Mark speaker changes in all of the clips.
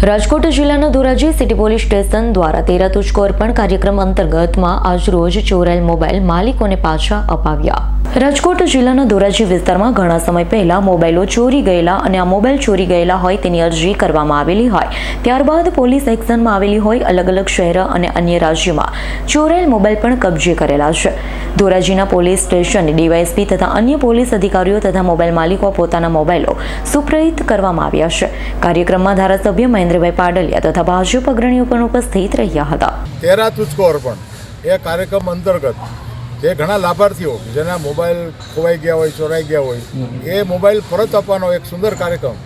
Speaker 1: રાજકોટ જિલ્લાના Dhoraji city police station દ્વારા 13 તુજકો અર્પણ કાર્યક્રમ અંતર્ગતમાં આજરોજ ચોરાયેલ મોબાઈલ માલિકોને પાછા અપાવ્યા। રાજકોટ જિલ્લાના ધોરાજી વિસ્તારમાં ઘણા સમય પહેલા મોબાઈલો ચોરી ગયેલા અને આ મોબાઈલ ચોરી ગયેલા હોય તેની અરજી કરવામાં આવેલી હોય ત્યારબાદ પોલીસ એક્શનમાં આવેલી હોય અલગ અલગ શહેર અને અન્ય રાજ્યોમાં ચોરાયેલ મોબાઈલ પણ કબજે કરેલા છે। ધોરાજીના પોલીસ સ્ટેશનની ડીવાયએસપી તથા અન્ય પોલીસ અધિકારીઓ તથા મોબાઈલ માલિકો પોતાના મોબાઈલો સુપ્રત કરવામાં આવ્યા છે। કાર્યક્રમમાં ધારાસભ્ય મહેન્દ્રભાઈ પાડલિયા તથા ભાજપ અગ્રણીઓ પણ ઉપસ્થિત રહ્યા હતા।
Speaker 2: 13 તુજકો અર્પણ એ કાર્યક્રમ અંતર્ગત જે ઘણા લાભાર્થીઓ જેના મોબાઈલ ખોવાઈ ગયા હોય, ચોરાઈ ગયા હોય, એ મોબાઈલ પરત આપવાનો એક સુંદર કાર્યક્રમ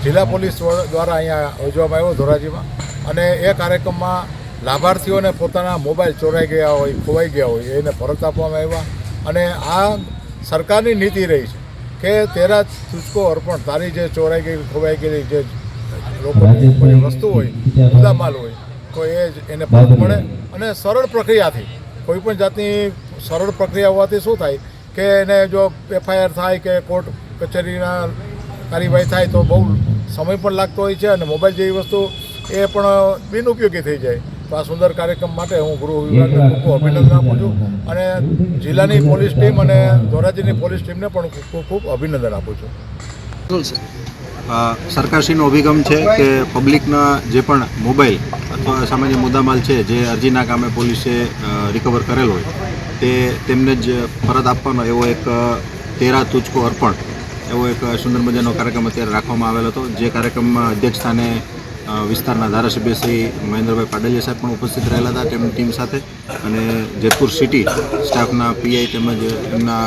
Speaker 2: જિલ્લા પોલીસ દ્વારા અહીંયા યોજવામાં આવ્યો ધોરાજીમાં। અને એ કાર્યક્રમમાં લાભાર્થીઓને પોતાના મોબાઈલ ચોરાઈ ગયા હોય, ખોવાઈ ગયા હોય એને પરત આપવામાં આવ્યા। અને આ સરકારની નીતિ રહી છે કે 13 તુજકો અર્પણ, તારી જે ચોરાઈ ગઈ, ખોવાઈ ગયેલી જે લોકોની કોઈ વસ્તુ હોય, મુદ્દામાલ હોય તો એને પરત મળે। અને સરળ પ્રક્રિયાથી, કોઈ પણ જાતની સરળ પ્રક્રિયા હોવાથી શું થાય કે એને જો એફઆઈઆર થાય કે કોર્ટ કચેરીના કાર્યવાહી થાય તો બહુ સમય પણ લાગતો હોય છે અને મોબાઈલ જેવી વસ્તુ એ પણ બિનઉપયોગી થઈ જાય। તો આ સુંદર કાર્યક્રમ માટે હું ગૃહ વિભાગને ખૂબ અભિનંદન આપું છું અને જિલ્લાની પોલીસ ટીમ અને ધોરાજીની પોલીસ ટીમને પણ ખૂબ અભિનંદન આપું છું।
Speaker 3: સરકારશ્રીનો અભિગમ છે કે પબ્લિકના જે પણ મોબાઈલ અથવા સામાન્ય મુદ્દામાલ છે જે અરજીના કામે પોલીસે રિકવર કરેલ હોય તે તેમને જ પરત આપવાનો એવો એક 13 તુજકો અર્પણ એવો એક સુંદર મજાનો કાર્યક્રમ અત્યારે રાખવામાં આવેલો હતો। જે કાર્યક્રમમાં અધ્યક્ષસ્થાને વિસ્તારના ધારાસભ્ય શ્રી મહેન્દ્રભાઈ પાડલિયા સાહેબ પણ ઉપસ્થિત રહેલા હતા તેમની ટીમ સાથે, અને જેતપુર સિટી સ્ટાફના પીઆઈ તેમજ એમના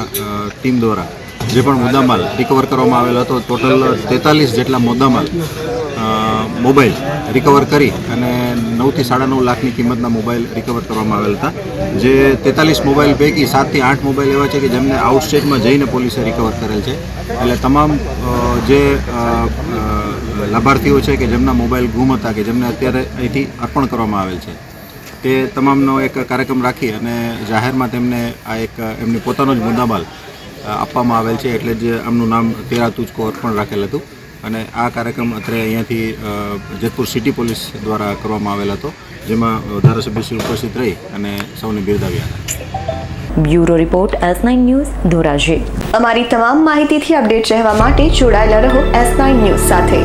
Speaker 3: ટીમ દ્વારા જે પણ મુદ્દામાલ રિકવર કરવામાં આવેલો હતો ટોટલ 43 જેટલા મુદ્દામાલ મોબાઈલ રિકવર કરી અને 9 થી 9.5 લાખની કિંમતના મોબાઈલ રિકવર કરવામાં આવેલ હતા। જે 43 મોબાઈલ પૈકી 7 થી 8 મોબાઈલ એવા છે કે જેમને આઉટસ્ટેટમાં જઈને પોલીસે રિકવર કરેલ છે। એટલે તમામ જે લાભાર્થીઓ છે કે જેમના મોબાઈલ ગુમ હતા કે જેમને અત્યારે અહીંથી અર્પણ કરવામાં આવેલ છે તે તમામનો એક કાર્યક્રમ રાખી અને જાહેરમાં તેમને આ એક એમની પોતાનો જ મુદ્દામાલ આપવામાં આવેલ છે, એટલે જ આમનું નામ 13 તુજકો અર્પણ રાખેલ હતું। અને આ કાર્યક્રમ અત્યારે અહીંયાથી જેતપુર સિટી પોલીસ દ્વારા કરવામાં આવેલ હતો, જેમાં ધારાસભ્યશ્રી ઉપસ્થિત રહી અને સૌને બિરદાવ્યા હતા।
Speaker 1: Bureau report S9 news Dhoraji.
Speaker 4: અમારી તમામ માહિતીથી અપડેટ રહેવા માટે જોડાયેલા રહો S9 ન્યૂઝ સાથે।